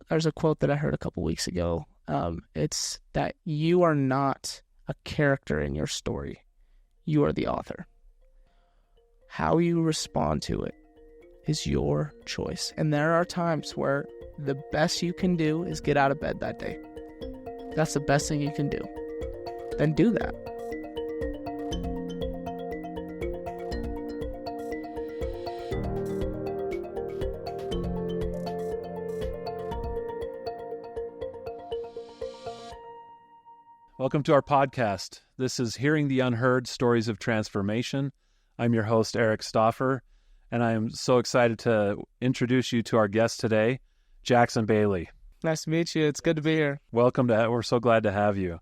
there's a quote that I heard a couple weeks ago. It's that you are not a character in your story. You are the author. How you respond to it is your choice. And there are times where the best you can do is get out of bed that day. That's the best thing you can do. Then do that. Welcome to our podcast. This is Hearing the Unheard, Stories of Transformation. I'm your host, Eric Stauffer, and I am so excited to introduce you to our guest today, Jackson Bailey. Nice to meet you. It's good to be here. Welcome. We're so glad to have you.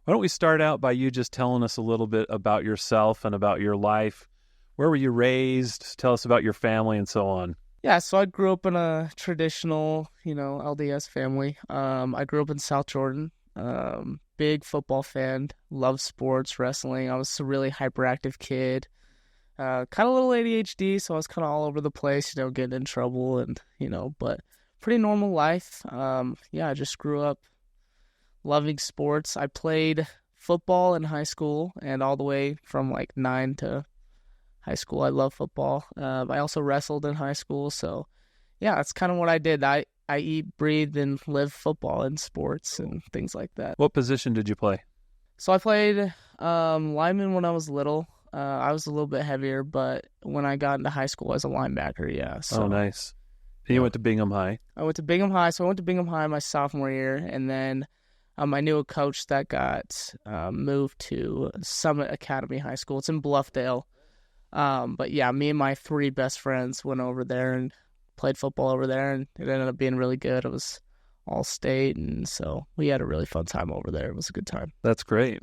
Why don't we start out by you just telling us a little bit about yourself and about your life. Where were you raised? Tell us about your family and so on. Yeah, so I grew up in a traditional, LDS family. I grew up in South Jordan. Big football fan, love sports, wrestling. I was a really hyperactive kid, kind of a little ADHD, so I was kind of all over the place, getting in trouble and, but pretty normal life. I just grew up loving sports. I played football in high school and all the way from like 9 to high school. I love football. I also wrestled in high school, so yeah, that's kind of what I did. I eat, breathe, and live football and sports and things like that. What position did you play? So I played lineman when I was little. I was a little bit heavier, but when I got into high school as a linebacker, yeah. So, oh, nice. And you went to Bingham High? I went to Bingham High. So I went to Bingham High my sophomore year, and then I knew a coach that got moved to Summit Academy High School. It's in Bluffdale. But yeah, me and my 3 best friends went over there and played football over there, and it ended up being really good. It was all state, and so we had a really fun time over there. It was a good time. That's great.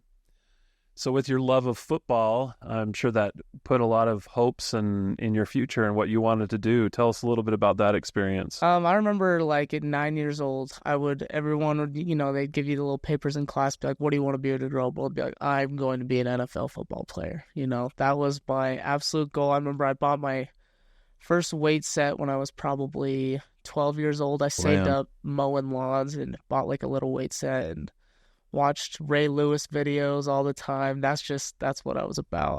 So with your love of football, I'm sure that put a lot of hopes in your future and what you wanted to do. Tell us a little bit about that experience. I remember like at 9 years old, everyone would, they'd give you the little papers in class, be like, what do you want to be when you grow up? I'd be like, I'm going to be an NFL football player. That was my absolute goal. I remember I bought my first weight set when I was probably 12 years old. I saved up mowing lawns and bought like a little weight set and watched Ray Lewis videos all the time. That's what I was about.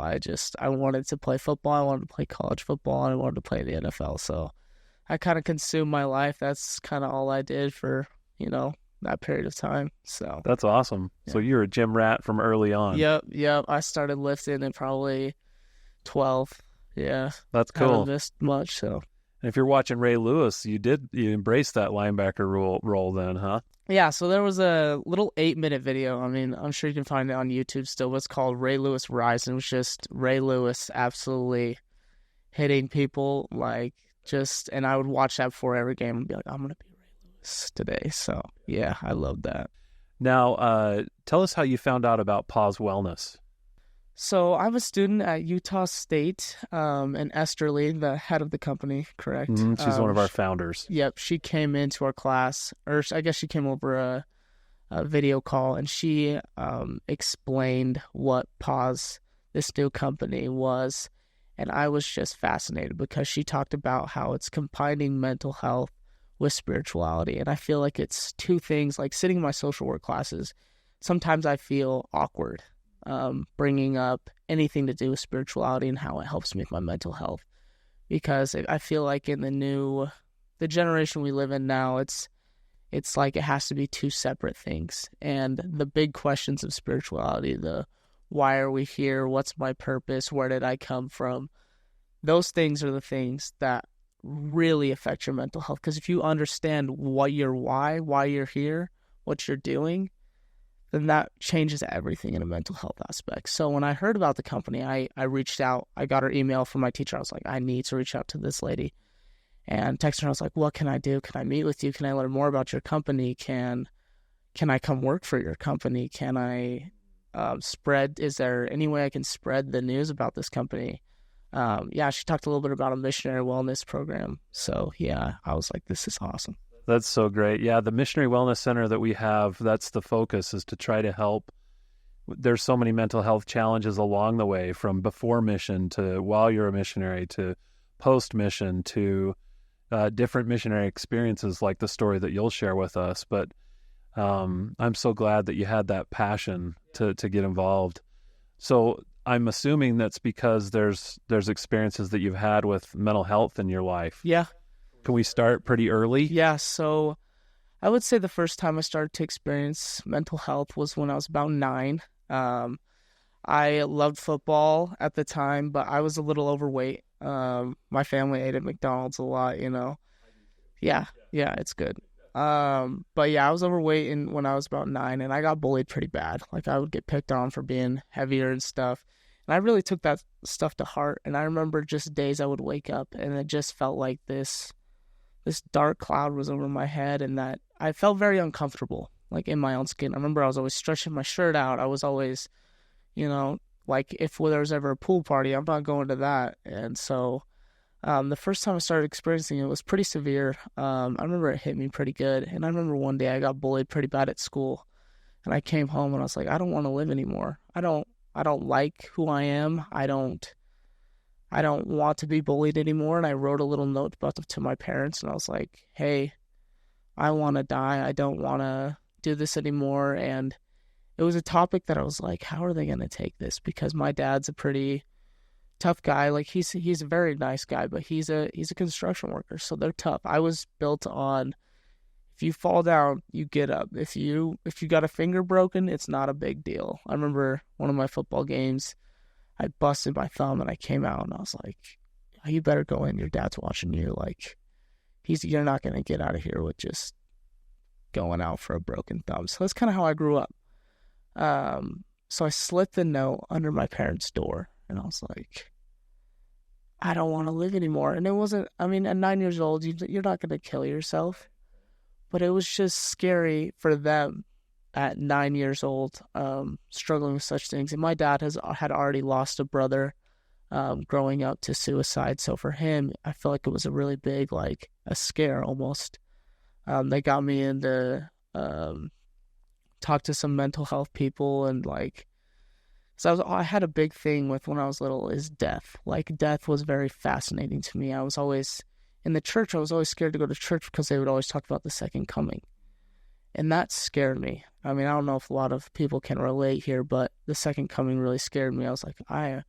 I wanted to play football. I wanted to play college football, and I wanted to play the NFL. So I kind of consumed my life. That's kind of all I did for, that period of time. So that's awesome. Yeah. So you're a gym rat from early on. Yep. I started lifting at probably 12. Yeah. That's cool. Haven't missed much, so. And if you're watching Ray Lewis, you embraced that linebacker role then, huh? Yeah, so there was a little 8-minute video. I mean, I'm sure you can find it on YouTube still, but it's called Ray Lewis Rise, and it was just Ray Lewis absolutely hitting people, and I would watch that before every game and be like, I'm going to be Ray Lewis today. So, yeah, I love that. Now, tell us how you found out about Paws Wellness. So I'm a student at Utah State, and Esther Lee, the head of the company, correct? She's one of our founders. Yep, she came into our class, or I guess she came over a video call, and she explained what Paws, this new company, was, and I was just fascinated because she talked about how it's combining mental health with spirituality, and I feel like it's 2 things. Like sitting in my social work classes, sometimes I feel awkward bringing up anything to do with spirituality and how it helps me with my mental health, because I feel like in the generation we live in now, it's like it has to be 2 separate things. And the big questions of spirituality, the why are we here, what's my purpose, where did I come from, those things are the things that really affect your mental health. Because if you understand why you're here, what you're doing, then that changes everything in a mental health aspect. So when I heard about the company, I reached out. I got her email from my teacher. I was like, I need to reach out to this lady. And texted her. I was like, what can I do? Can I meet with you? Can I learn more about your company? Can I come work for your company? Can I is there any way I can spread the news about this company? She talked a little bit about a missionary wellness program. So yeah, I was like, this is awesome. That's so great. Yeah, the Missionary Wellness Center that we have, that's the focus, is to try to help. There's so many mental health challenges along the way, from before mission to while you're a missionary to post-mission to different missionary experiences like the story that you'll share with us. But I'm so glad that you had that passion to get involved. So I'm assuming that's because there's experiences that you've had with mental health in your life. Yeah. Can we start pretty early? Yeah, so I would say the first time I started to experience mental health was when I was about 9. I loved football at the time, but I was a little overweight. My family ate at McDonald's a lot, you know. Yeah, it's good. But yeah, I was overweight when I was about 9, and I got bullied pretty bad. Like, I would get picked on for being heavier and stuff. And I really took that stuff to heart. And I remember just days I would wake up, and it just felt like this dark cloud was over my head, and that I felt very uncomfortable, like, in my own skin. I remember I was always stretching my shirt out. I was always, you know, like, if there was ever a pool party, I'm not going to that. And so the first time I started experiencing it was pretty severe. I remember it hit me pretty good. And I remember one day I got bullied pretty bad at school. And I came home and I was like, I don't want to live anymore. I don't like who I am. I don't want to be bullied anymore. And I wrote a little note about it to my parents, and I was like, hey, I want to die. I don't want to do this anymore. And it was a topic that I was like, how are they going to take this? Because my dad's a pretty tough guy. Like, he's a very nice guy, but he's a construction worker, so they're tough. I was built on, if you fall down, you get up. If you got a finger broken, it's not a big deal. I remember one of my football games, I busted my thumb, and I came out, and I was like, oh, you better go in. Your dad's watching you. Like, you're not going to get out of here with just going out for a broken thumb. So that's kind of how I grew up. So I slipped the note under my parents' door, and I was like, I don't want to live anymore. And it wasn't, I mean, at 9 years old, you're not going to kill yourself. But it was just scary for them at 9 years old, struggling with such things. And my dad had already lost a brother growing up to suicide. So for him, I felt like it was a really big, like, a scare almost. They got me into talk to some mental health people, and like, so I had a big thing with when I was little is death. Like, death was very fascinating to me. I was always in the church. I was always scared to go to church because they would always talk about the second coming, and that scared me. I mean, I don't know if a lot of people can relate here, but the second coming really scared me. I was like, I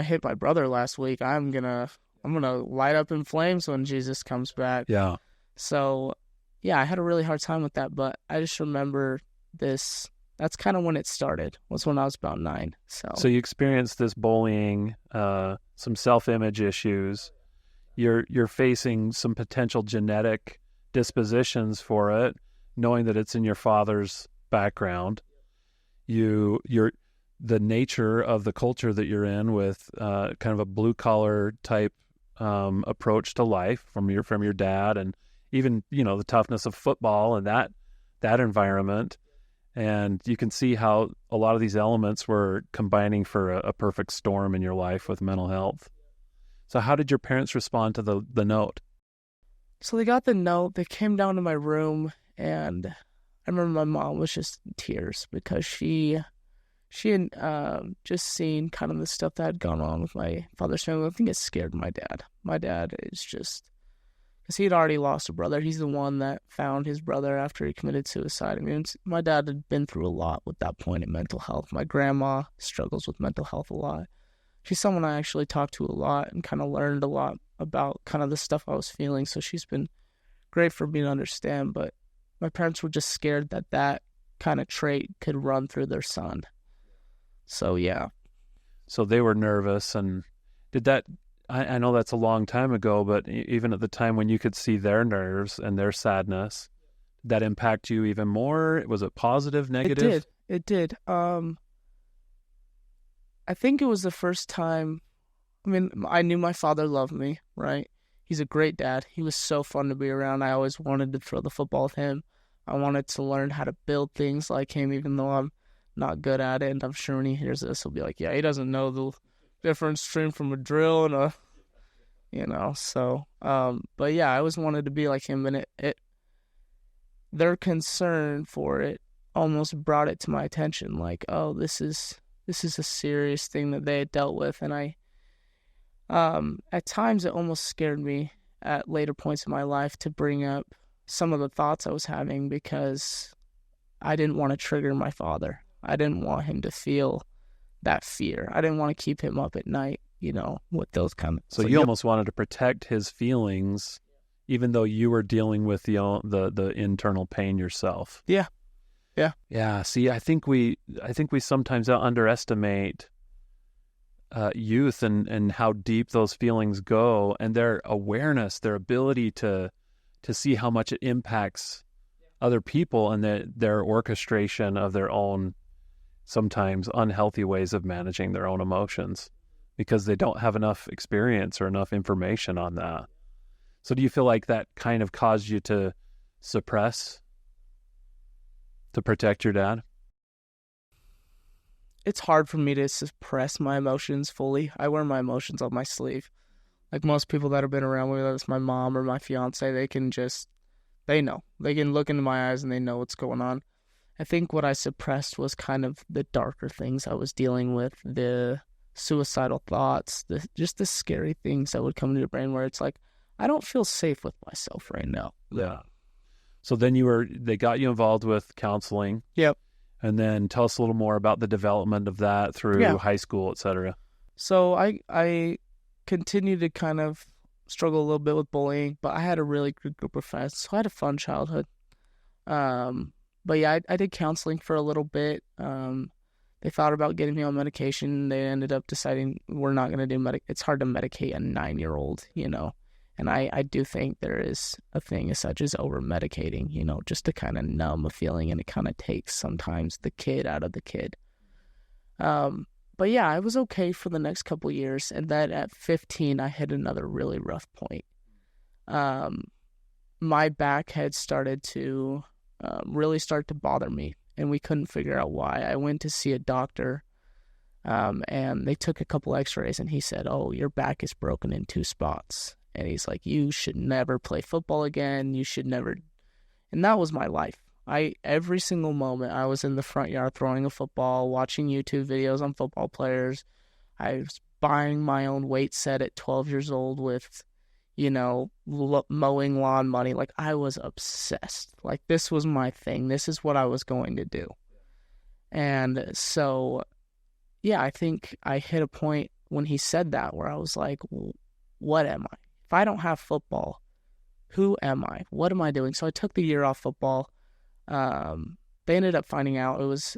hit my brother last week. I'm gonna light up in flames when Jesus comes back. Yeah. So, yeah, I had a really hard time with that, but I just remember this. That's kind of when it started, was when I was about 9. So you experienced this bullying, some self-image issues. You're facing some potential genetic dispositions for it, knowing that it's in your father's background. You're the nature of the culture that you're in with kind of a blue-collar type approach to life from your dad, and even, you know, the toughness of football and that environment. And you can see how a lot of these elements were combining for a perfect storm in your life with mental health. So how did your parents respond to the note? So they got the note, they came down to my room, and I remember my mom was just in tears because she had just seen kind of the stuff that had gone on with my father's family. I think it scared my dad. My dad is just, because he had already lost a brother. He's the one that found his brother after he committed suicide. I mean, my dad had been through a lot with that point in mental health. My grandma struggles with mental health a lot. She's someone I actually talked to a lot and kind of learned a lot about kind of the stuff I was feeling. So she's been great for me to understand. But my parents were just scared that kind of trait could run through their son. So, yeah. So they were nervous. And did that, I know that's a long time ago, but even at the time when you could see their nerves and their sadness, did that impact you even more? Was it positive, negative? It did. I think it was the first time, I mean, I knew my father loved me, right? He's a great dad. He was so fun to be around. I always wanted to throw the football with him. I wanted to learn how to build things like him, even though I'm not good at it. And I'm sure when he hears this, he'll be like, yeah, he doesn't know the difference from a drill and a, you know, so, but yeah, I always wanted to be like him, and their concern for it almost brought it to my attention, like, oh, this is a serious thing that they had dealt with, and I, at times it almost scared me, at later points in my life to bring up some of the thoughts I was having because I didn't want to trigger my father. I didn't want him to feel that fear. I didn't want to keep him up at night, with those kind of... So you almost wanted to protect his feelings, even though you were dealing with the internal pain yourself. Yeah. Yeah. See, I think we sometimes underestimate youth and how deep those feelings go, and their awareness, their ability to see how much it impacts other people and their orchestration of their own sometimes unhealthy ways of managing their own emotions, because they don't have enough experience or enough information on that. So do you feel like that kind of caused you to suppress, to protect your dad? It's hard for me to suppress my emotions fully. I wear my emotions on my sleeve. Like most people that have been around me, whether it's my mom or my fiance, they know. They can look into my eyes and they know what's going on. I think what I suppressed was kind of the darker things I was dealing with, the suicidal thoughts, just the scary things that would come into the brain where it's like, I don't feel safe with myself right now. Yeah. So then they got you involved with counseling. Yep. And then tell us a little more about the development of that through high school, et cetera. So I continued to kind of struggle a little bit with bullying, but I had a really good group of friends, so I had a fun childhood. But yeah, I did counseling for a little bit. They thought about getting me on medication. They ended up deciding we're not going to do it's hard to medicate a 9-year-old, And I do think there is a thing as such as over-medicating, just to kind of numb a feeling, and it kind of takes sometimes the kid out of the kid. But yeah, I was okay for the next couple of years, and then at 15, I hit another really rough point. My back had started to really start to bother me, and we couldn't figure out why. I went to see a doctor, and they took a couple x-rays, and he said, "Oh, your back is broken in 2 spots." And he's like, "You should never play football again. You should never." And that was my life. Every single moment I was in the front yard throwing a football, watching YouTube videos on football players. I was buying my own weight set at 12 years old with, mowing lawn money. Like, I was obsessed. Like, this was my thing. This is what I was going to do. And so, yeah, I think I hit a point when he said that where I was like, what am I? If I don't have football, who am I? What am I doing? So I took the year off football. They ended up finding out it was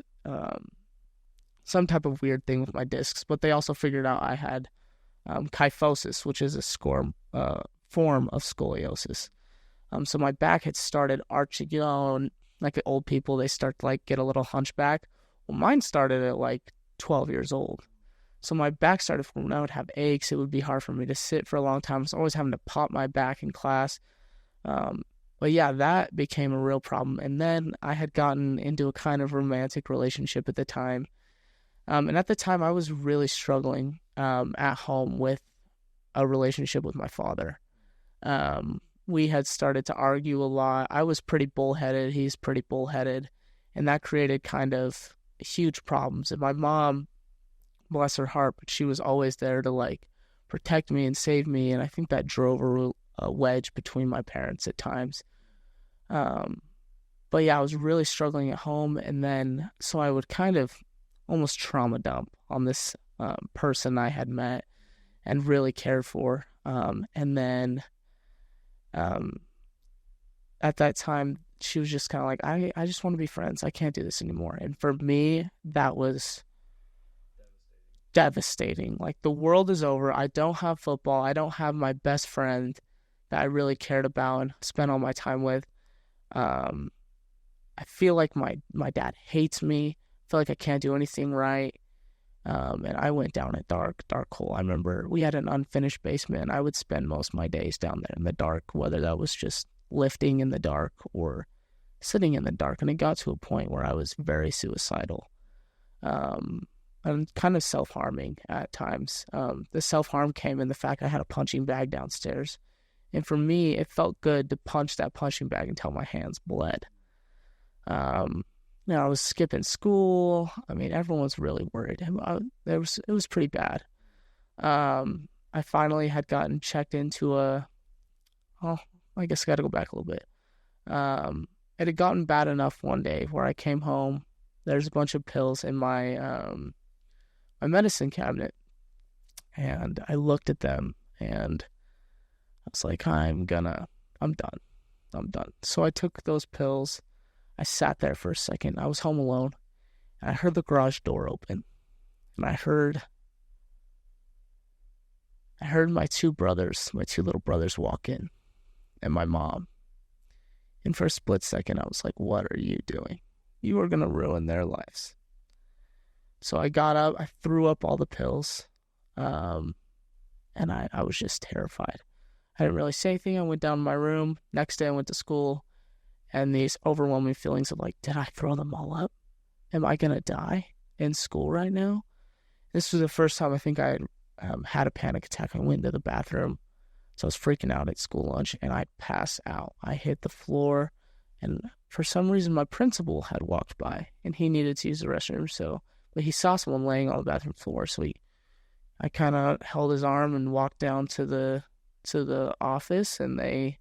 some type of weird thing with my discs, but they also figured out I had kyphosis, which is a form of scoliosis. So my back had started arching, like old people, they start to get a little hunchback. Well, mine started at 12 years old. So my back started forming. I would have aches. It would be hard for me to sit for a long time. I was always having to pop my back in class. But yeah, that became a real problem. And then I had gotten into a kind of romantic relationship at the time. And at the time, I was really struggling at home with a relationship with my father. We had started to argue a lot. I was pretty bullheaded. He's pretty bullheaded. And that created kind of huge problems. And my mom, bless her heart, but she was always there to protect me and save me. And I think that drove a wedge between my parents at times. But yeah, I was really struggling at home. And then, so I would kind of almost trauma dump on this person I had met and really cared for. And then at that time, she was just kind of like, I just want to be friends. I can't do this anymore. And for me, that was devastating. The world is over. I don't have football. I don't have my best friend that I really cared about and spent all my time with. I feel like my dad hates me. I feel like I can't do anything right. And I went down a dark hole. I remember we had an unfinished basement. I would spend most of my days down there in the dark, whether that was just lifting in the dark or sitting in the dark. And it got to a point where I was very suicidal. And kind of self-harming at times. The self-harm came in the fact I had a punching bag downstairs. And for me, it felt good to punch that punching bag until my hands bled. I was skipping school. I mean, everyone was really worried. It was pretty bad. I finally had gotten checked into a oh, I guess I got to go back a little bit. It had gotten bad enough one day where I came home. There's a bunch of pills in my my medicine cabinet, and I looked at them, and I was like, I'm done. So I took those pills. I sat there for a second. I was home alone, and I heard the garage door open, and I heard my two little brothers walk in, and my mom. And for a split second, I was like, what are you doing? You are going to ruin their lives. So I got up, I threw up all the pills, and I was just terrified. I didn't really say anything. I went down to my room. Next day I went to school, and these overwhelming feelings of like, did I throw them all up? Am I going to die in school right now? This was the first time I think I had a panic attack. I went into the bathroom, so I was freaking out at school lunch, and I passed out. I hit the floor, and for some reason my principal had walked by, and he needed to use the restroom, but he saw someone laying on the bathroom floor, so I kind of held his arm and walked down to the office, and they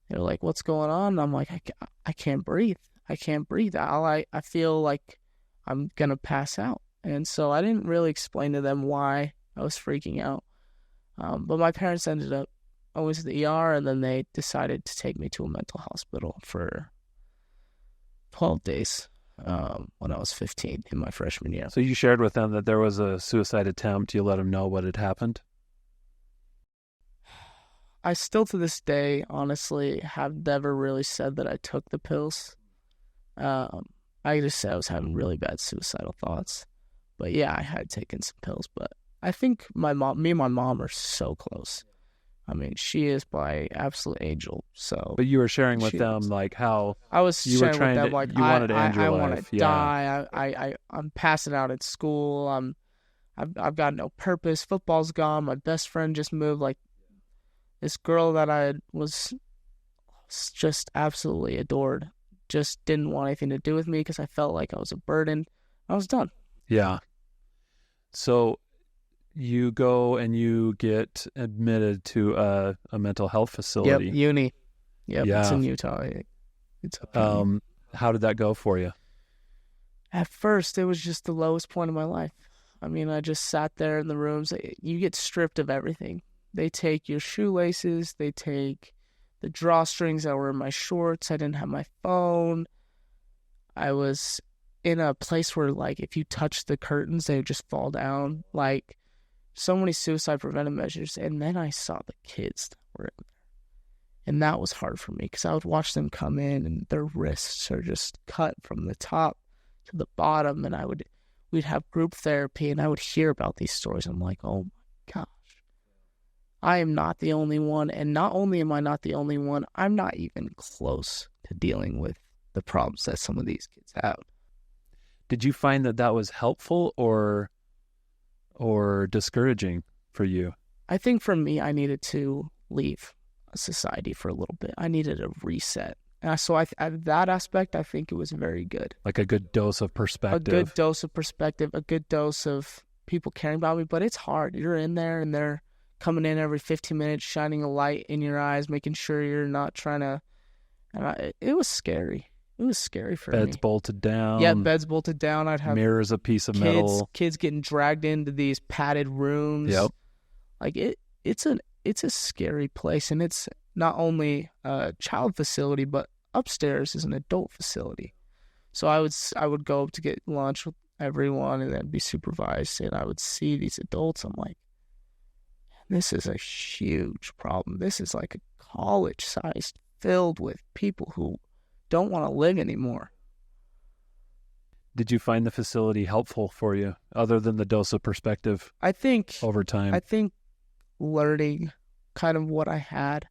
were like, what's going on? And I'm like, I can't breathe. I can't breathe. I feel like I'm going to pass out. And so I didn't really explain to them why I was freaking out. But my parents ended up, I went to the ER, and then they decided to take me to a mental hospital for 12 days when I was 15 in my freshman year. So you shared with them that there was a suicide attempt. You let them know what had happened? I still to this day, honestly, have never really said that I took the pills. I just said I was having really bad suicidal thoughts. But yeah, I had taken some pills. But I think me and my mom are so close. I mean, she is my absolute angel. So, but you were sharing with them like how I was you sharing were trying with them to, like you wanted to end your I life. want to die. I'm passing out at school. I've got no purpose. Football's gone. My best friend just moved. Like this girl that I was just absolutely adored just didn't want anything to do with me because I felt like I was a burden. I was done. Yeah. So you go and you get admitted to a mental health facility. Yep, uni. Yep, yeah. It's in Utah. It's how did that go for you? At first, it was just the lowest point of my life. I mean, I just sat there in the rooms. You get stripped of everything. They take your shoelaces. They take the drawstrings that were in my shorts. I didn't have my phone. I was in a place where, like, if you touched the curtains, they would just fall down. Like, so many suicide preventive measures. And then I saw the kids that were in there. And that was hard for me because I would watch them come in and their wrists are just cut from the top to the bottom. And we'd have group therapy, and I would hear about these stories. I'm like, oh my gosh, I am not the only one. And not only am I not the only one, I'm not even close to dealing with the problems that some of these kids have. Did you find that was helpful or discouraging for you? I think for me, I needed to leave society for a little bit. I needed a reset. So at that aspect, I think it was very good. Like a good dose of perspective. A good dose of perspective, a good dose of people caring about me. But it's hard. You're in there, and they're coming in every 15 minutes, shining a light in your eyes, making sure you're not trying to... it was scary. It was scary for me. Beds bolted down. Yeah, beds bolted down. I'd have mirrors, a piece of metal. Kids getting dragged into these padded rooms. Yep. Like it's a scary place, and it's not only a child facility, but upstairs is an adult facility. So I would go up to get lunch with everyone and then be supervised, and I would see these adults. I'm like, this is a huge problem. This is like a college size filled with people who don't want to live anymore. Did you find the facility helpful for you, other than the dose of perspective? I think over time. I think learning kind of what I had,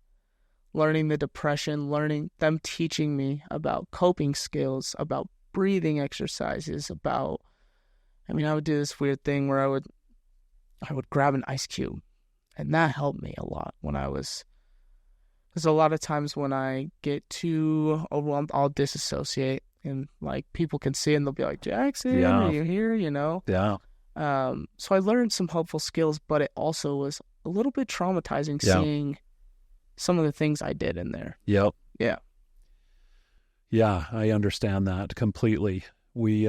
learning the depression, learning them teaching me about coping skills, about breathing exercises, I would do this weird thing where I would grab an ice cube, and that helped me a lot because a lot of times when I get too overwhelmed, I'll disassociate, and like people can see it and they'll be like, Jackson, are you here? You know? Yeah. So I learned some helpful skills, but it also was a little bit traumatizing some of the things I did in there. Yep. Yeah. Yeah, I understand that completely. We,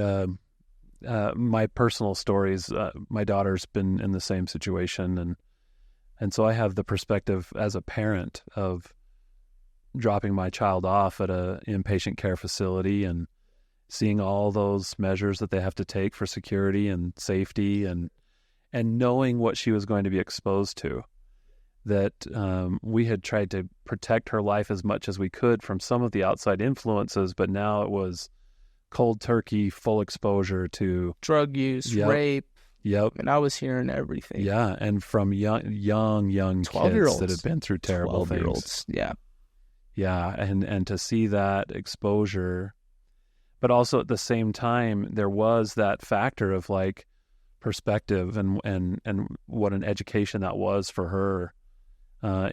my personal stories, my daughter's been in the same situation, and so I have the perspective as a parent of dropping my child off at a inpatient care facility and seeing all those measures that they have to take for security and safety, and knowing what she was going to be exposed to. That we had tried to protect her life as much as we could from some of the outside influences, but now it was cold turkey, full exposure to drug use, rape. Yep. And I was hearing everything. Yeah, and from young 12-year-olds kids that had been through terrible things. Yeah. Yeah, and to see that exposure, but also at the same time, there was that factor of like perspective and what an education that was for her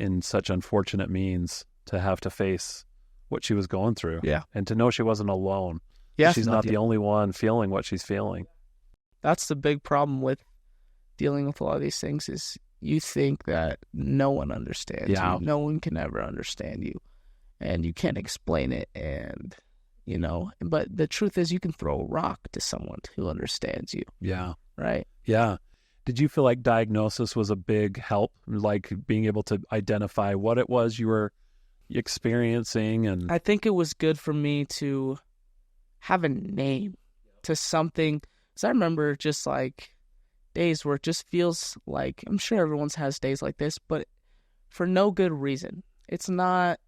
in such unfortunate means to have to face what she was going through. Yeah. And to know she wasn't alone. Yeah. She's not the only one feeling what she's feeling. That's the big problem with dealing with a lot of these things is you think that no one understands you. No one can ever understand you. And you can't explain it. And, but the truth is you can throw a rock to someone who understands you. Yeah. Right? Yeah. Did you feel like diagnosis was a big help, like being able to identify what it was you were experiencing? And I think it was good for me to have a name to something. Because I remember just like days where it just feels like, I'm sure everyone's has days like this, but for no good reason. It's not,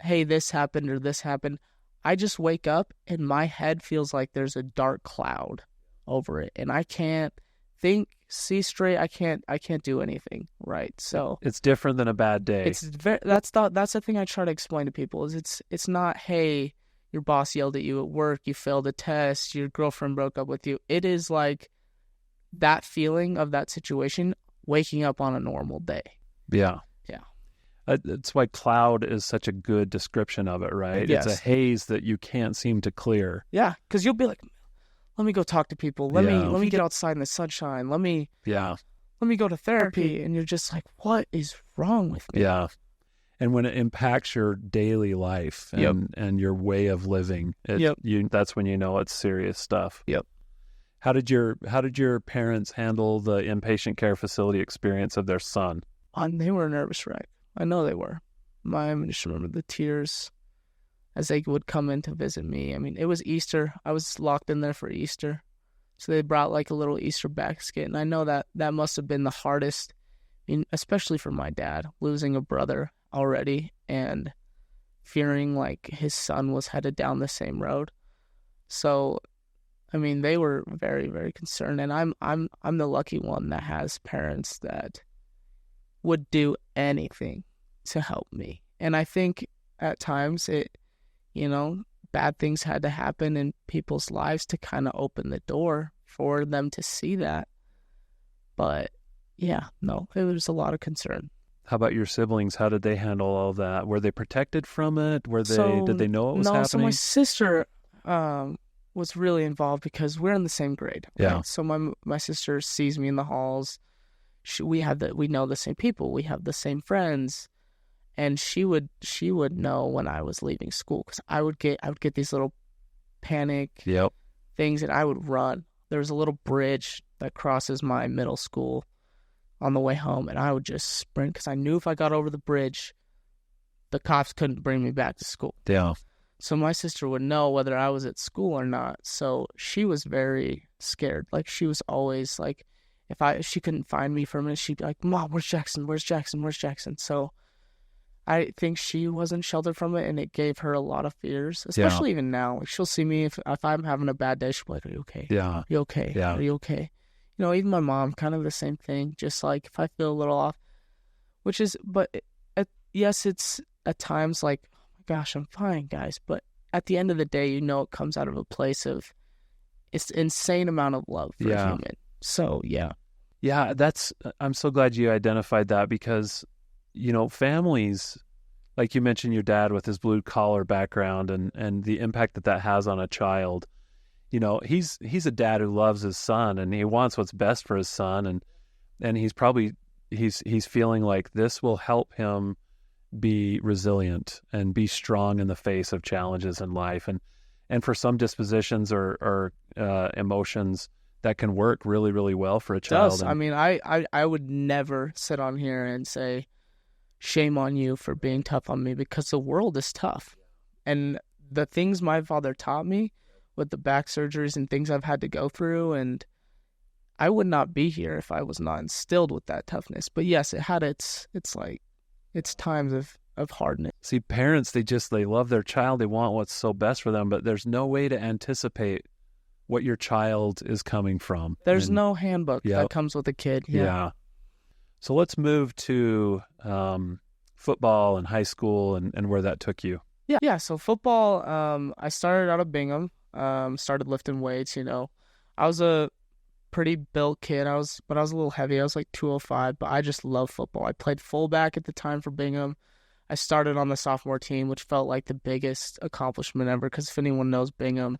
hey, this happened or this happened. I just wake up and my head feels like there's a dark cloud over it, and I can't see straight. I can't do anything right. So it's different than a bad day. That's the thing I try to explain to people is it's not, hey, your boss yelled at you at work, you failed a test, your girlfriend broke up with you. It is like that feeling of that situation, waking up on a normal day. Yeah. Yeah. That's why cloud is such a good description of it, right? Yes. It's a haze that you can't seem to clear. Yeah, because you'll be like, let me go talk to people. Let me get outside in the sunshine. Let me go to therapy. And you're just like, what is wrong with me? Yeah. And when it impacts your daily life and your way of living, that's when you know it's serious stuff. Yep. How did your parents handle the inpatient care facility experience of their son? They were a nervous wreck. I know they were. I just remember the tears as they would come in to visit me. I mean, it was Easter. I was locked in there for Easter. So they brought like a little Easter basket. And I know that must have been the hardest, especially for my dad, losing a brother already and fearing like his son was headed down the same road. So, I mean, they were very, very concerned. And I'm the lucky one that has parents that would do anything to help me. And I think at times bad things had to happen in people's lives to kind of open the door for them to see that. But yeah, no, there was a lot of concern. How about your siblings? How did they handle all that? Were they protected from it? Did they know what was happening? So my sister was really involved because we're in the same grade. Right? Yeah. So my sister sees me in the halls. We know the same people. We have the same friends. And she would know when I was leaving school because I would get these little panic things and I would run. There was a little bridge that crosses my middle school on the way home, and I would just sprint because I knew if I got over the bridge, the cops couldn't bring me back to school. Yeah. So my sister would know whether I was at school or not. So she was very scared. Like she was always like, if she couldn't find me for a minute, she'd be like, "Mom, where's Jackson? Where's Jackson? Where's Jackson?" So I think she wasn't sheltered from it, and it gave her a lot of fears, especially even now. Like she'll see me if I'm having a bad day, she'll be like, "Are you okay? Yeah. Are you okay? Yeah. Are you okay?" Even my mom, kind of the same thing. Just like if I feel a little off, yes, it's at times like, "Oh my gosh, I'm fine, guys." But at the end of the day, it comes out of a place of it's insane amount of love for a human. So yeah. Yeah, I'm so glad you identified that because families, like you mentioned your dad with his blue collar background and the impact that has on a child. He's a dad who loves his son and he wants what's best for his son and he's probably he's feeling like this will help him be resilient and be strong in the face of challenges in life. And for some dispositions or emotions, that can work really, really well for a child. Does. I mean, I would never sit on here and say, shame on you for being tough on me, because the world is tough. And the things my father taught me with the back surgeries and things I've had to go through, and I would not be here if I was not instilled with that toughness. But yes, it had its times of hardness. See, parents, they love their child. They want what's so best for them, but there's no way to anticipate what your child is coming from. There's no handbook that comes with a kid. Yeah. So let's move to football and high school and where that took you. Yeah. So football, I started out of Bingham, started lifting weights. I was a pretty built kid. I was a little heavy. I was like 205, but I just love football. I played fullback at the time for Bingham. I started on the sophomore team, which felt like the biggest accomplishment ever, because if anyone knows Bingham,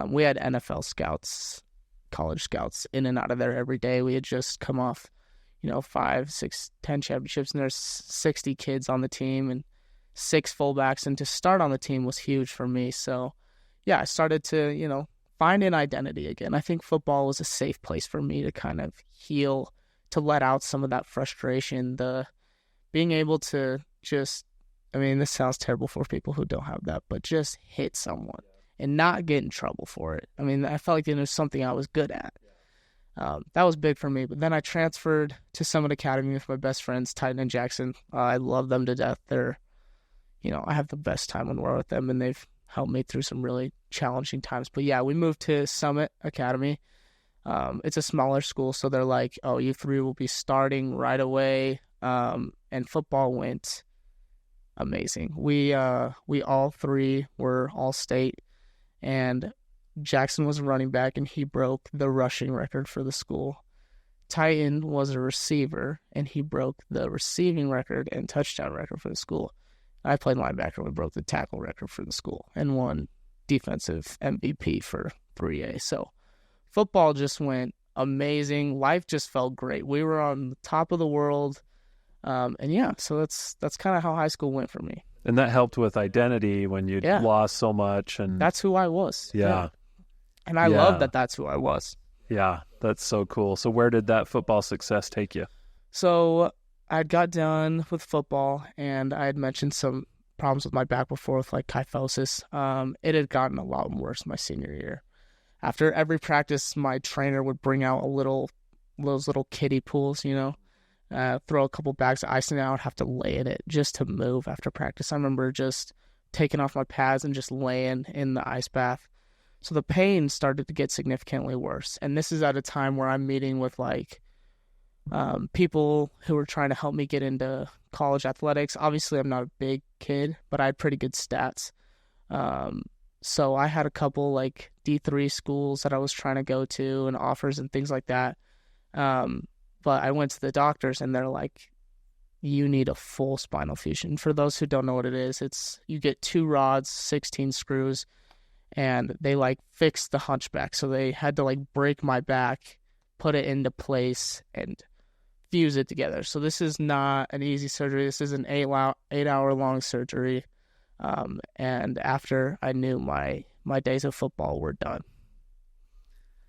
we had NFL scouts, college scouts in and out of there every day. We had just come off, 5, 6, 10 championships, and there's 60 kids on the team and 6 fullbacks. And to start on the team was huge for me. So, yeah, I started to, find an identity again. I think football was a safe place for me to kind of heal, to let out some of that frustration, the being able to just, this sounds terrible for people who don't have that, but just hit someone and not get in trouble for it. I felt like it was something I was good at. That was big for me. But then I transferred to Summit Academy with my best friends, Titan and Jackson. I love them to death. They're, I have the best time when we're with them, and they've helped me through some really challenging times. But yeah, we moved to Summit Academy. It's a smaller school, so they're like, oh, you 3 will be starting right away. And football went amazing. We all 3 were all state, and Jackson was a running back, and he broke the rushing record for the school. Titan was a receiver, and he broke the receiving record and touchdown record for the school. I played linebacker. We broke the tackle record for the school and won defensive MVP for 3A. So football just went amazing. Life just felt great. We were on the top of the world. So that's kind of how high school went for me. And that helped with identity when you lost so much. And that's who I was. Yeah. And I love that that's who I was. Yeah, that's so cool. So where did that football success take you? So I got done with football, and I had mentioned some problems with my back before with like kyphosis. It had gotten a lot worse my senior year. After every practice, my trainer would bring out those little kiddie pools, throw a couple bags of ice in it. I would have to lay in it just to move after practice. I remember just taking off my pads and just laying in the ice bath. So the pain started to get significantly worse. And this is at a time where I'm meeting with people who were trying to help me get into college athletics. Obviously, I'm not a big kid, but I had pretty good stats. So I had a couple D3 schools that I was trying to go to and offers and things like that. But I went to the doctors, and they're like, you need a full spinal fusion. For those who don't know what it is, it's you get 2 rods, 16 screws, and they fixed the hunchback. So they had to break my back, put it into place, and fuse it together. So this is not an easy surgery. This is an 8-hour long surgery. And after I knew my days of football were done.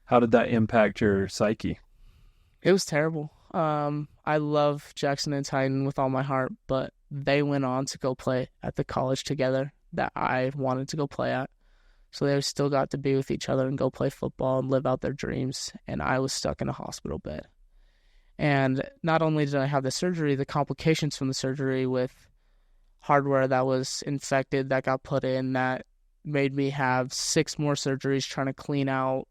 How did that impact your psyche? It was terrible. I love Jackson and Titan with all my heart, but they went on to go play at the college together that I wanted to go play at. So they still got to be with each other and go play football and live out their dreams. And I was stuck in a hospital bed. And not only did I have the surgery, the complications from the surgery with hardware that was infected that got put in that made me have 6 more surgeries trying to clean out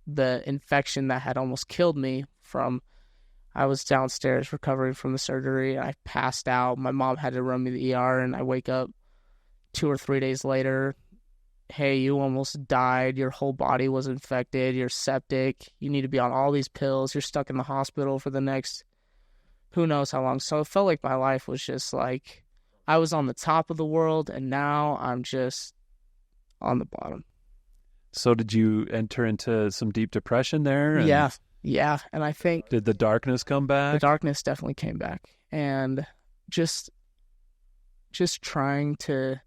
the infection that had almost killed me from. I was downstairs recovering from the surgery. I passed out. My mom had to run me to the ER, and I wake up 2 or 3 days later. Hey, you almost died. Your whole body was infected. You're septic. You need to be on all these pills. You're stuck in the hospital for the next who knows how long. So it felt like my life was just I was on the top of the world, and now I'm just on the bottom. So did you enter into some deep depression there? Yeah. And I think... Did the darkness come back? The darkness definitely came back. And just just trying to,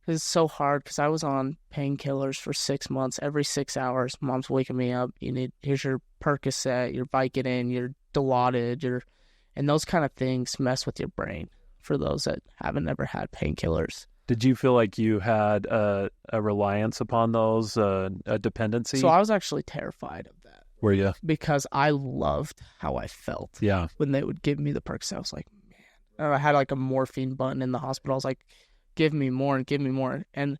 because it's so hard, because I was on painkillers for 6 months. Every 6 hours, mom's waking me up. Here's your Percocet, your Vicodin, your Dilaudid, and those kind of things mess with your brain for those that haven't ever had painkillers. Did you feel like you had a reliance upon those, a dependency? So I was actually terrified of that. Were you? Because I loved how I felt. Yeah. When they would give me the Percocet, I was like, man. And I had like a morphine button in the hospital. I was like, give me more and give me more. And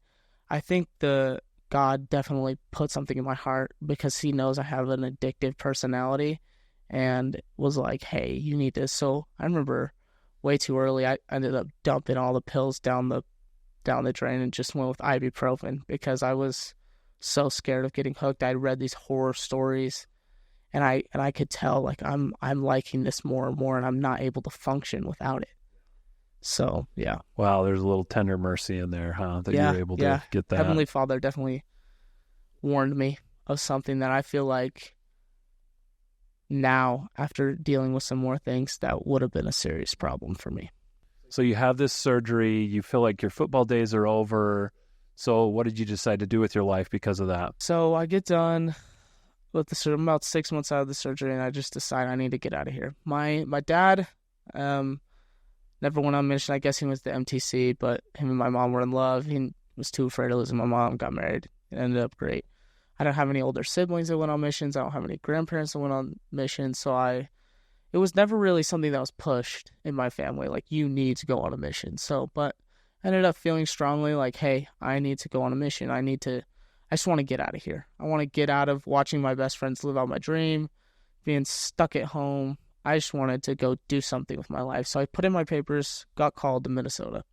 I think God definitely put something in my heart because he knows I have an addictive personality and was like, hey, you need this. So I remember way too early, I ended up dumping all the pills down the drain and just went with ibuprofen because I was so scared of getting hooked. I'd read these horror stories and I could tell like I'm liking this more and more and I'm not able to function without it. So, yeah. Wow, there's a little tender mercy in there, huh? That you were able to get that. Heavenly Father definitely warned me of something that I feel like now, after dealing with some more things, that would have been a serious problem for me. So you have this surgery, you feel like your football days are over. So what did you decide to do with your life because of that? So I get done with the surgery. I'm about 6 months out of the surgery, and I just decide I need to get out of here. My dad never went on mission. I guess he was the MTC, but him and my mom were in love. He was too afraid of losing my mom, got married. It ended up great. I don't have any older siblings that went on missions. I don't have any grandparents that went on missions. So it was never really something that was pushed in my family. Like, you need to go on a mission. So, but I ended up feeling strongly like, hey, I need to go on a mission. I just want to get out of here. I want to get out of watching my best friends live out my dream, being stuck at home. I just wanted to go do something with my life. So I put in my papers, got called to Minnesota.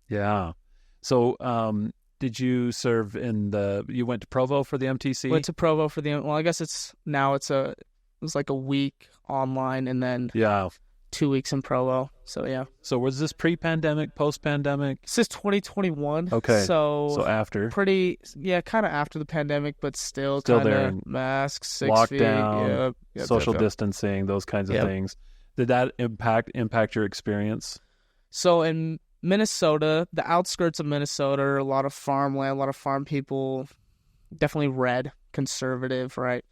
Yeah. So, did you serve you went to Provo for the MTC? Went to Provo for I guess it was like a week online and then 2 weeks in Provo. So, yeah. So was this pre-pandemic, post-pandemic? This is 2021. Okay. So after. Kind of after the pandemic, but still there. Kind of masks, 6 lockdown, feet. social distancing, those kinds of things. Did that impact your experience? So in Minnesota, the outskirts of Minnesota, a lot of farmland, a lot of farm people, definitely red, conservative, right?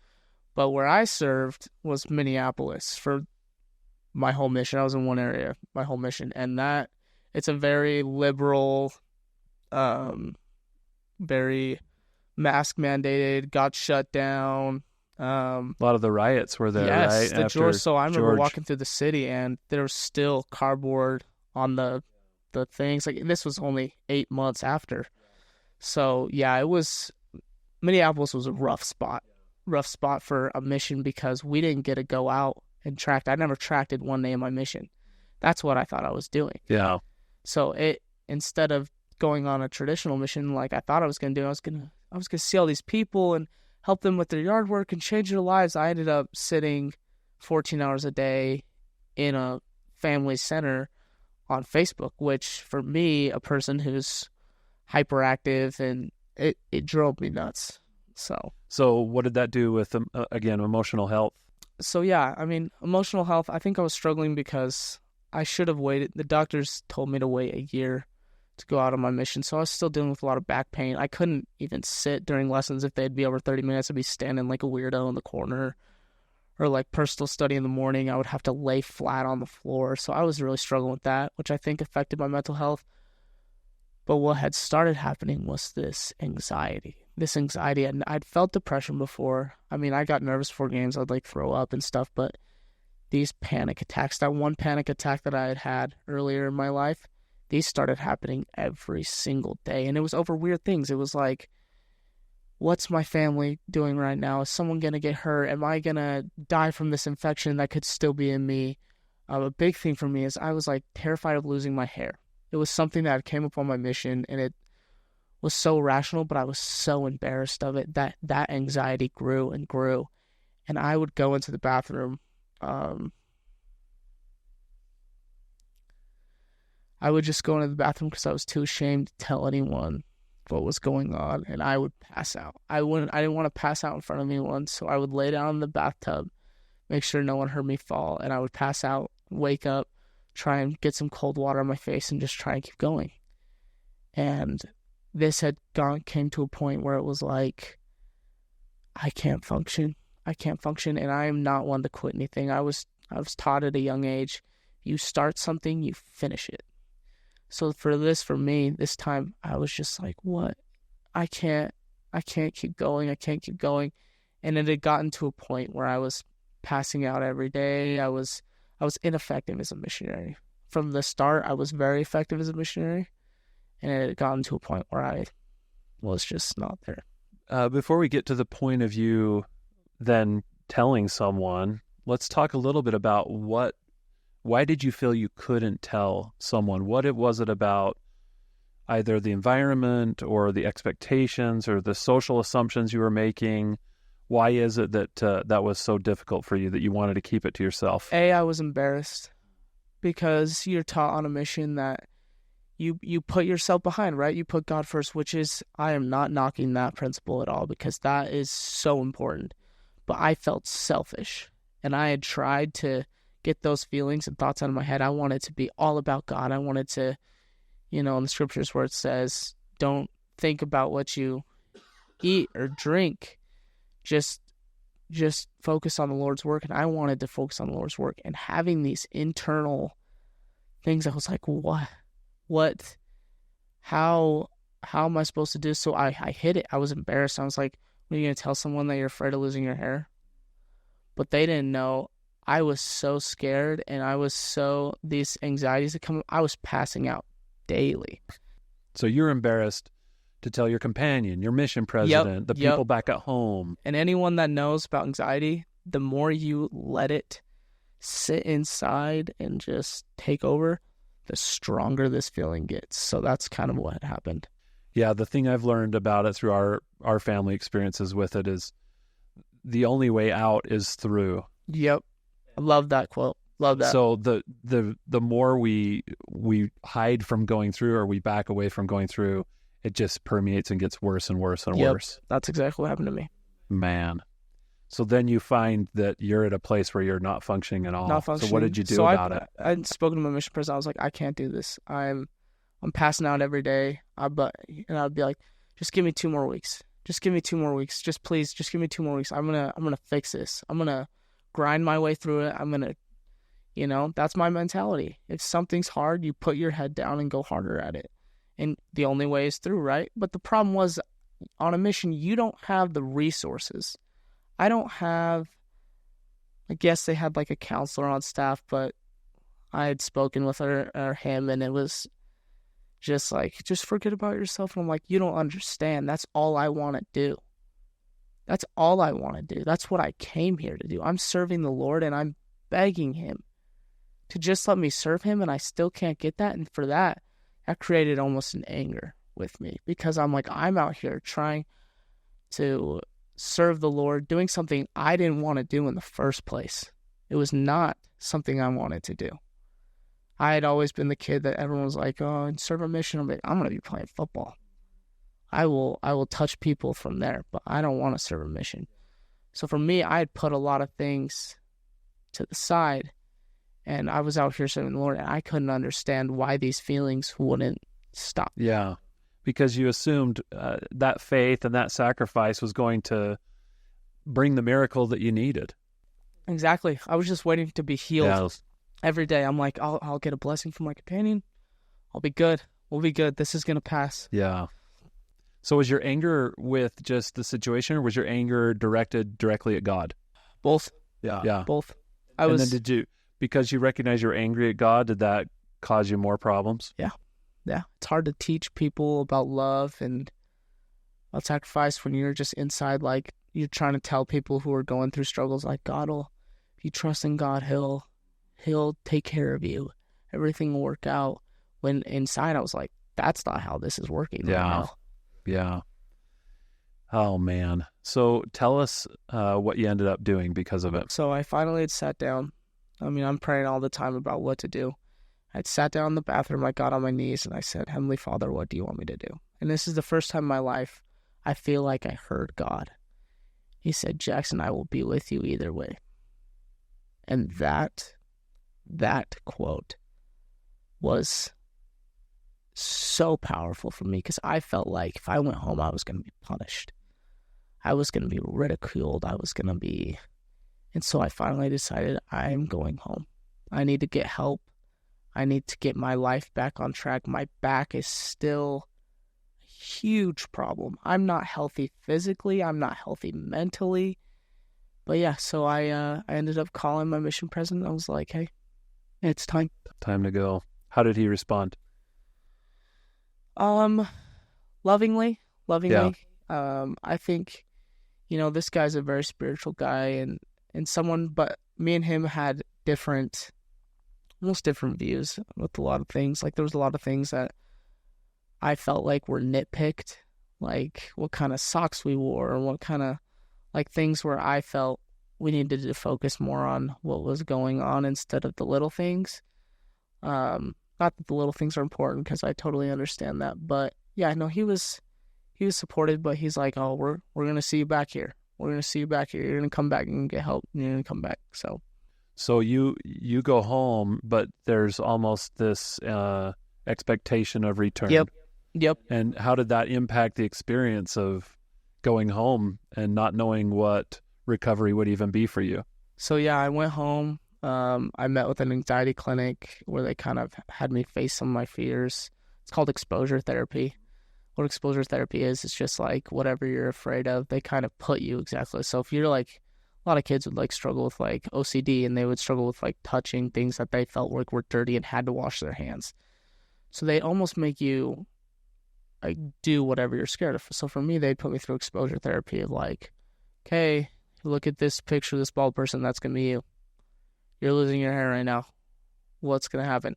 But where I served was Minneapolis for my whole mission. I was in one area, my whole mission. And it's a very liberal, very mask mandated, got shut down. A lot of the riots were there, yes, right? So I remember walking through the city and there was still cardboard on the things. Like, this was only 8 months after. So, yeah, Minneapolis was a rough spot for a mission because we didn't get to go out and track. I never tracked it one day in my mission. That's what I thought I was doing. Yeah. So instead of going on a traditional mission like I thought I was going to do, I was going to see all these people and help them with their yard work and change their lives. I ended up sitting 14 hours a day in a family center on Facebook, which for me, a person who's hyperactive, and it drove me nuts. So what did that do with, again, emotional health? So, yeah, I mean, emotional health, I think I was struggling because I should have waited. The doctors told me to wait a year to go out on my mission. So I was still dealing with a lot of back pain. I couldn't even sit during lessons. If they'd be over 30 minutes, I'd be standing like a weirdo in the corner. Or like personal study in the morning, I would have to lay flat on the floor. So I was really struggling with that, which I think affected my mental health. But what had started happening was this anxiety. And I'd felt depression before. I mean, I got nervous before games. I'd like throw up and stuff. But these panic attacks, that one panic attack that I had earlier in my life, these started happening every single day. And it was over weird things. It was like, what's my family doing right now? Is someone going to get hurt? Am I going to die from this infection that could still be in me? A big thing for me is I was like terrified of losing my hair. It was something that came up on my mission, and it was so rational, but I was so embarrassed of it that anxiety grew and grew. And I would go into the bathroom. I would just go into the bathroom because I was too ashamed to tell anyone what was going on, and I would pass out. I didn't want to pass out in front of anyone, so I would lay down in the bathtub, make sure no one heard me fall, and I would pass out, wake up, try and get some cold water on my face and just try and keep going. And this came to a point where it was like, I can't function, and I am not one to quit anything. I was taught at a young age, you start something, you finish it. So for me, this time, I was just like, what? I can't keep going. And it had gotten to a point where I was passing out every day. I was ineffective as a missionary. From the start, I was very effective as a missionary, and it had gotten to a point where I was just not there. Before we get to the point of you then telling someone, let's talk a little bit about why did you feel you couldn't tell someone? What was it about either the environment or the expectations or the social assumptions you were making? Why is it that that was so difficult for you that you wanted to keep it to yourself? I was embarrassed because you're taught on a mission that you put yourself behind, right? You put God first, which is, I am not knocking that principle at all because that is so important. But I felt selfish, and I had tried to get those feelings and thoughts out of my head. I wanted to be all about God. I wanted to, in the scriptures where it says, don't think about what you eat or drink. Just focus on the Lord's work. And I wanted to focus on the Lord's work. And having these internal things, I was like, what, how am I supposed to do? So I hid it. I was embarrassed. I was like, what are you going to tell someone that you're afraid of losing your hair? But they didn't know. I was so scared, and these anxieties that come, I was passing out daily. So you're embarrassed to tell your companion, your mission president, the people back at home. And anyone that knows about anxiety, the more you let it sit inside and just take over, the stronger this feeling gets. So that's kind of what happened. Yeah, the thing I've learned about it through our family experiences with it is the only way out is through. Yep. I love that quote. Love that. So the more we hide from going through or we back away from going through, it just permeates and gets worse and worse and worse. That's exactly what happened to me. Man. So then you find that you're at a place where you're not functioning at all. Not functioning. So what did you do about it? I'd spoken to my mission president. I was like, I can't do this. I'm passing out every day. And I'd be like, just give me 2 more weeks. Just give me 2 more weeks. Just please, just give me 2 more weeks. I'm gonna fix this. I'm gonna grind my way through it. I'm gonna, that's my mentality. If something's hard, you put your head down and go harder at it. And the only way is through, right? But the problem was, on a mission, you don't have the resources. I guess they had like a counselor on staff, but I had spoken with her or him, and it was just like, just forget about yourself. And I'm like, you don't understand. That's all I want to do. That's all I want to do. That's what I came here to do. I'm serving the Lord, and I'm begging him to just let me serve him, and I still can't get that. And for that created almost an anger with me, because I'm like, I'm out here trying to serve the Lord, doing something I didn't want to do in the first place. It was not something I wanted to do. I had always been the kid that everyone was like, oh, serve a mission. I'm like, I'm going to be playing football. I will touch people from there, but I don't want to serve a mission. So for me, I had put a lot of things to the side, and I was out here serving the Lord, and I couldn't understand why these feelings wouldn't stop. Yeah, because you assumed that faith and that sacrifice was going to bring the miracle that you needed. Exactly. I was just waiting to be healed every day. I'm like, I'll get a blessing from my companion. I'll be good. We'll be good. This is going to pass. Yeah. So was your anger with just the situation, or was your anger directed directly at God? Both. Yeah. Both. Then did you, because you recognize you're angry at God, did that cause you more problems? Yeah. It's hard to teach people about love and about sacrifice when you're just inside, like, you're trying to tell people who are going through struggles, like, if you trust in God, he'll take care of you. Everything will work out. When inside I was like, that's not how this is working right now. Yeah. Oh, man. So tell us what you ended up doing because of it. So I finally had sat down. I mean, I'm praying all the time about what to do. I'd sat down in the bathroom, I got on my knees, and I said, Heavenly Father, what do you want me to do? And this is the first time in my life I feel like I heard God. He said, Jackson, I will be with you either way. And that quote was so powerful for me because I felt like if I went home, I was going to be punished. I was going to be ridiculed. And so I finally decided I'm going home. I need to get help. I need to get my life back on track. My back is still a huge problem. I'm not healthy physically. I'm not healthy mentally. But yeah, so I ended up calling my mission president. I was like, hey, it's time. Time to go. How did he respond? Lovingly. Yeah. I think, this guy's a very spiritual guy and someone, but me and him had almost different views with a lot of things. Like there was a lot of things that I felt like were nitpicked, like what kind of socks we wore and what kind of like things where I felt we needed to focus more on what was going on instead of the little things. Not that the little things are important because I totally understand that, but yeah, no, he was supported, but he's like, oh, we're gonna see you back here. We're gonna see you back here. You're gonna come back and get help. And you're gonna come back. So you go home, but there's almost this expectation of return. Yep. And how did that impact the experience of going home and not knowing what recovery would even be for you? So yeah, I went home. I met with an anxiety clinic where they kind of had me face some of my fears. It's called exposure therapy. What exposure therapy is, it's just like whatever you're afraid of, they kind of put you exactly. So if you're like, a lot of kids would like struggle with like OCD and they would struggle with like touching things that they felt like were dirty and had to wash their hands. So they almost make you like do whatever you're scared of. So for me, they'd put me through exposure therapy of like, okay, look at this picture of this bald person, that's going to be you. You're losing your hair right now. What's going to happen?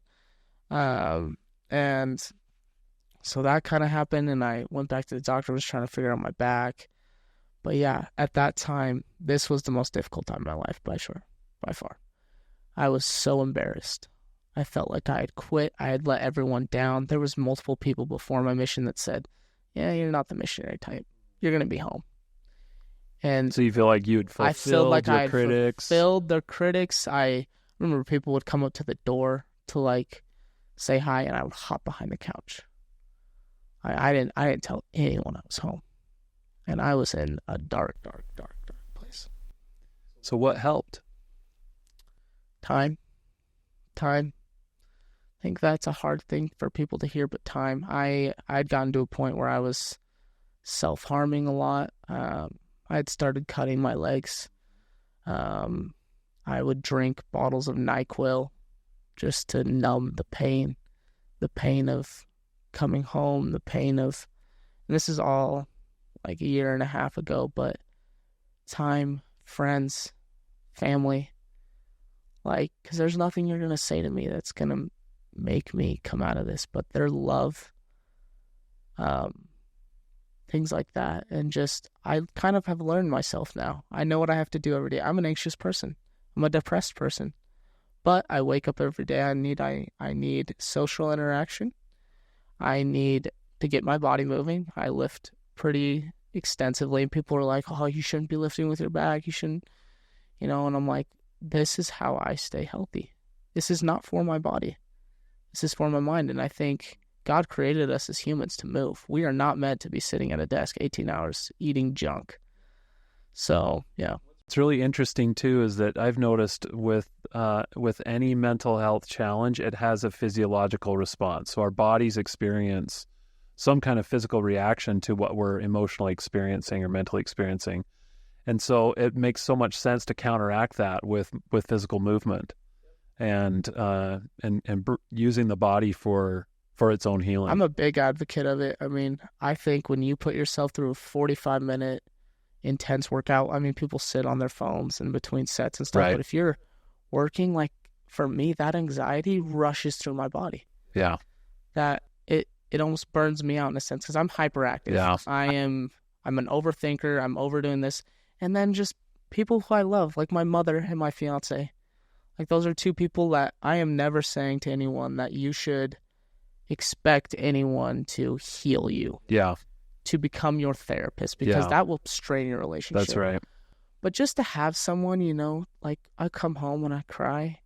And so that kind of happened, and I went back to the doctor, was trying to figure out my back. But yeah, at that time, this was the most difficult time of my life, by far. I was so embarrassed. I felt like I had quit. I had let everyone down. There was multiple people before my mission that said, yeah, you're not the missionary type. You're going to be home. And so you feel like you had fulfilled your critics? Fulfilled their critics. I remember people would come up to the door to like say hi, and I would hop behind the couch. I didn't tell anyone I was home. And I was in a dark place. So what helped? Time. I think that's a hard thing for people to hear, but time. I'd gotten to a point where I was self-harming a lot. I'd started cutting my legs. I would drink bottles of NyQuil just to numb the pain of coming home, and this is all like a year and a half ago, but time, friends, family, like, because there's nothing you're going to say to me that's going to make me come out of this, but their love, things like that. And just, I kind of have learned myself now. I know what I have to do every day. I'm an anxious person. I'm a depressed person, but I wake up every day. I need social interaction. I need to get my body moving. I lift pretty extensively, and people are like, oh, you shouldn't be lifting with your back. You shouldn't, and I'm like, this is how I stay healthy. This is not for my body. This is for my mind. And I think God created us as humans to move. We are not meant to be sitting at a desk 18 hours eating junk. So, yeah. What's really interesting too is that I've noticed with any mental health challenge, it has a physiological response. So our bodies experience some kind of physical reaction to what we're emotionally experiencing or mentally experiencing. And so it makes so much sense to counteract that with physical movement and using the body for its own healing. I'm a big advocate of it. I mean, I think when you put yourself through a 45-minute intense workout, I mean, people sit on their phones in between sets and stuff, right. But if you're working, like for me, that anxiety rushes through my body. Yeah. That it almost burns me out in a sense because I'm hyperactive. Yeah. I'm an overthinker. I'm overdoing this. And then just people who I love, like my mother and my fiance, like those are two people that I am never saying to anyone that you should expect anyone to heal you. Yeah. To become your therapist, because that will strain your relationship. That's right. But just to have someone, like I come home and I cry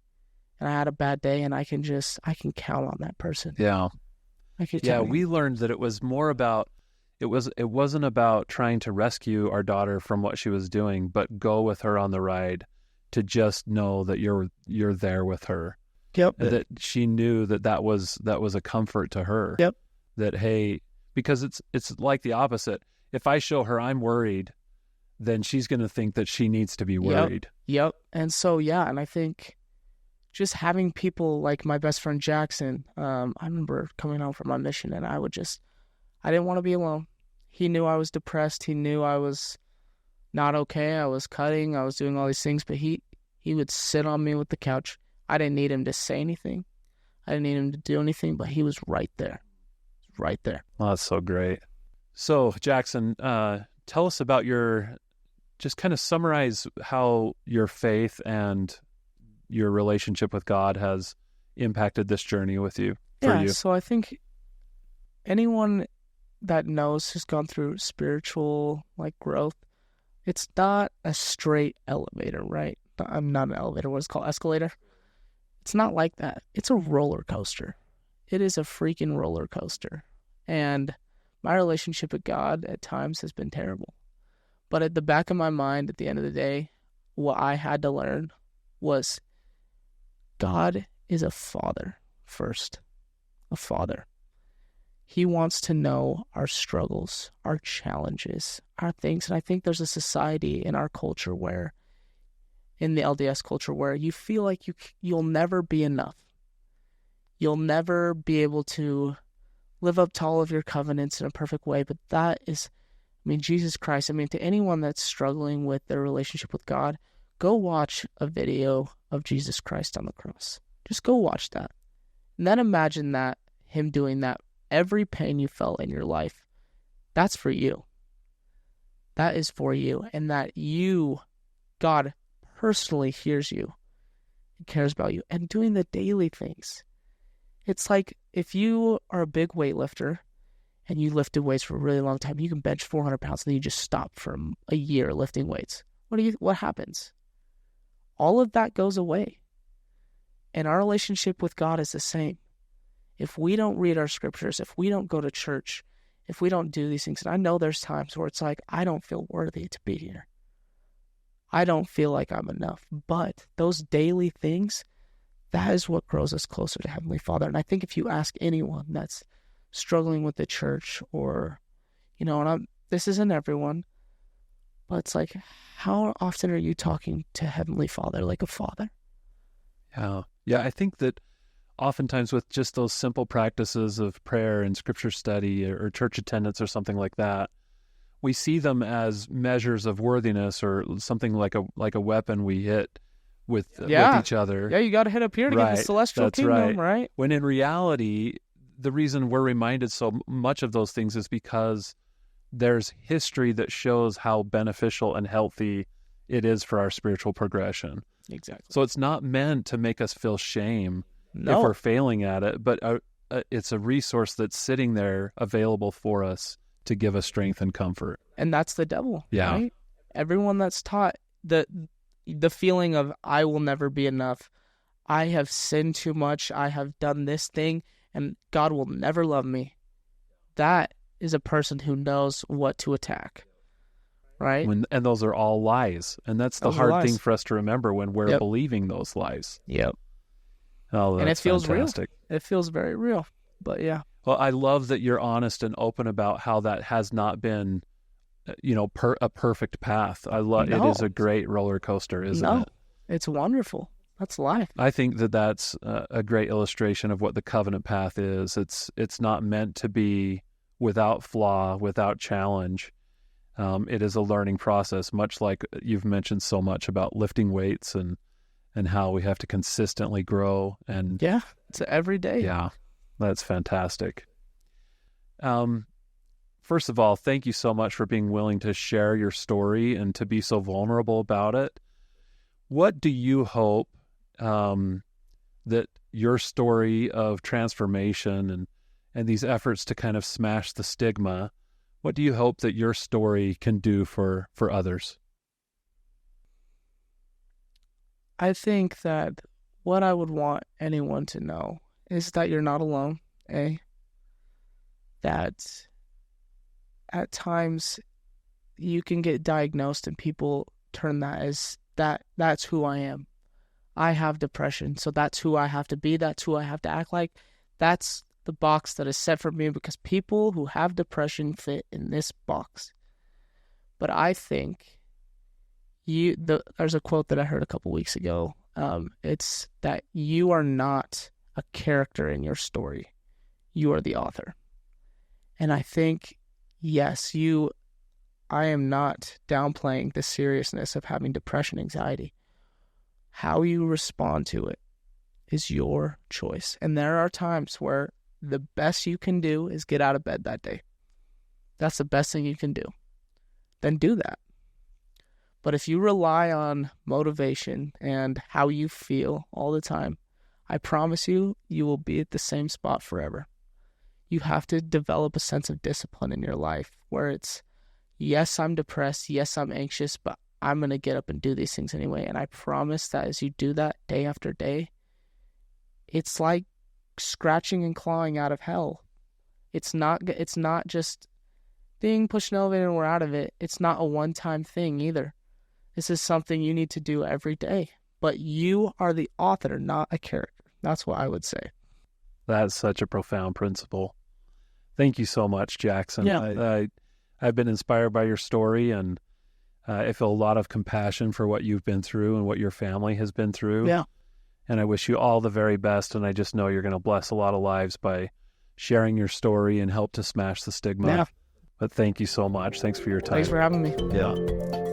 and I had a bad day, and I can count on that person. Yeah. I can Yeah, count on we learned that it was more about, it wasn't about trying to rescue our daughter from what she was doing, but go with her on the ride to just know that you're there with her. Yep. That she knew that was a comfort to her. Yep. That, hey, because it's like the opposite. If I show her I'm worried, then she's going to think that she needs to be worried. Yep. And so, yeah, and I think just having people like my best friend Jackson, I remember coming home from my mission, and I didn't want to be alone. He knew I was depressed. He knew I was not okay. I was cutting. I was doing all these things, but he would sit on me with the couch. I didn't need him to say anything. I didn't need him to do anything, but he was right there. Right there. Oh, that's so great. So, Jackson, tell us about just kind of summarize how your faith and your relationship with God has impacted this journey with you. Yeah, so I think anyone that knows who's gone through spiritual growth, it's not a straight elevator, right? I'm not an elevator. What is it called? Escalator? It's not like that. It's a roller coaster. It is a freaking roller coaster. And my relationship with God at times has been terrible. But at the back of my mind, at the end of the day, what I had to learn was God is a father first. A father. He wants to know our struggles, our challenges, our things. And I think there's a society in our culture where, in the LDS culture, where you feel like you'll never be enough. You'll never be able to live up to all of your covenants in a perfect way. But that is, Jesus Christ, to anyone that's struggling with their relationship with God, go watch a video of Jesus Christ on the cross. Just go watch that. And then imagine that, him doing that. Every pain you felt in your life, that's for you. That is for you. And that God personally hears you and cares about you. And doing the daily things. It's like if you are a big weightlifter and you lifted weights for a really long time, you can bench 400 pounds and then you just stop for a year lifting weights. What happens? All of that goes away. And our relationship with God is the same. If we don't read our scriptures, if we don't go to church, if we don't do these things, and I know there's times where it's like, I don't feel worthy to be here. I don't feel like I'm enough. But those daily things, that is what grows us closer to Heavenly Father. And I think if you ask anyone that's struggling with the church or, this isn't everyone, but it's like, how often are you talking to Heavenly Father like a father? Yeah, I think that oftentimes with just those simple practices of prayer and scripture study or church attendance or something like that, we see them as measures of worthiness or something like a weapon we hit with each other. Yeah, you got to hit up here to get the celestial kingdom, right? When in reality, the reason we're reminded so much of those things is because there's history that shows how beneficial and healthy it is for our spiritual progression. Exactly. So it's not meant to make us feel shame if we're failing at it, but it's a resource that's sitting there available for us to give us strength and comfort. And that's the devil, yeah. Right? Everyone that's taught the feeling of, I will never be enough. I have sinned too much. I have done this thing, and God will never love me. That is a person who knows what to attack, right? And those are all lies. And that's the hard thing for us to remember when we're believing those lies. Yep. Oh, that's and it feels fantastic. Real. It feels very real. But yeah. Well, I love that you're honest and open about how that has not been, a perfect path. It is a great roller coaster, isn't it? It's wonderful. That's life. I think that's a great illustration of what the covenant path is. It's not meant to be without flaw, without challenge. It is a learning process, much like you've mentioned so much about lifting weights and how we have to consistently grow. And yeah, it's every day. Yeah, that's fantastic. First of all, thank you so much for being willing to share your story and to be so vulnerable about it. What do you hope that your story of transformation and these efforts to kind of smash the stigma, what do you hope that your story can do for others? I think that what I would want anyone to know is that you're not alone, that at times you can get diagnosed and people turn that as that's who I am. I have depression, so that's who I have to be, that's who I have to act like. That's the box that is set for me because people who have depression fit in this box. But I think there's a quote that I heard a couple weeks ago. It's that you are not a character in your story. You are the author. And I think, yes, I am not downplaying the seriousness of having depression, anxiety. How you respond to it is your choice. And there are times where the best you can do is get out of bed that day. That's the best thing you can do. Then do that. But if you rely on motivation and how you feel all the time, I promise you, you will be at the same spot forever. You have to develop a sense of discipline in your life where it's, yes, I'm depressed, yes, I'm anxious, but I'm going to get up and do these things anyway. And I promise that as you do that day after day, it's like scratching and clawing out of hell. It's not just being pushed in an elevator and we're out of it. It's not a one-time thing either. This is something you need to do every day. But you are the author, not a character. That's what I would say. That's such a profound principle. Thank you so much, Jackson. Yeah. I've been inspired by your story, and I feel a lot of compassion for what you've been through and what your family has been through. Yeah. And I wish you all the very best, and I just know you're going to bless a lot of lives by sharing your story and help to smash the stigma. Yeah. But thank you so much. Thanks for your time. Thanks for having me. Yeah.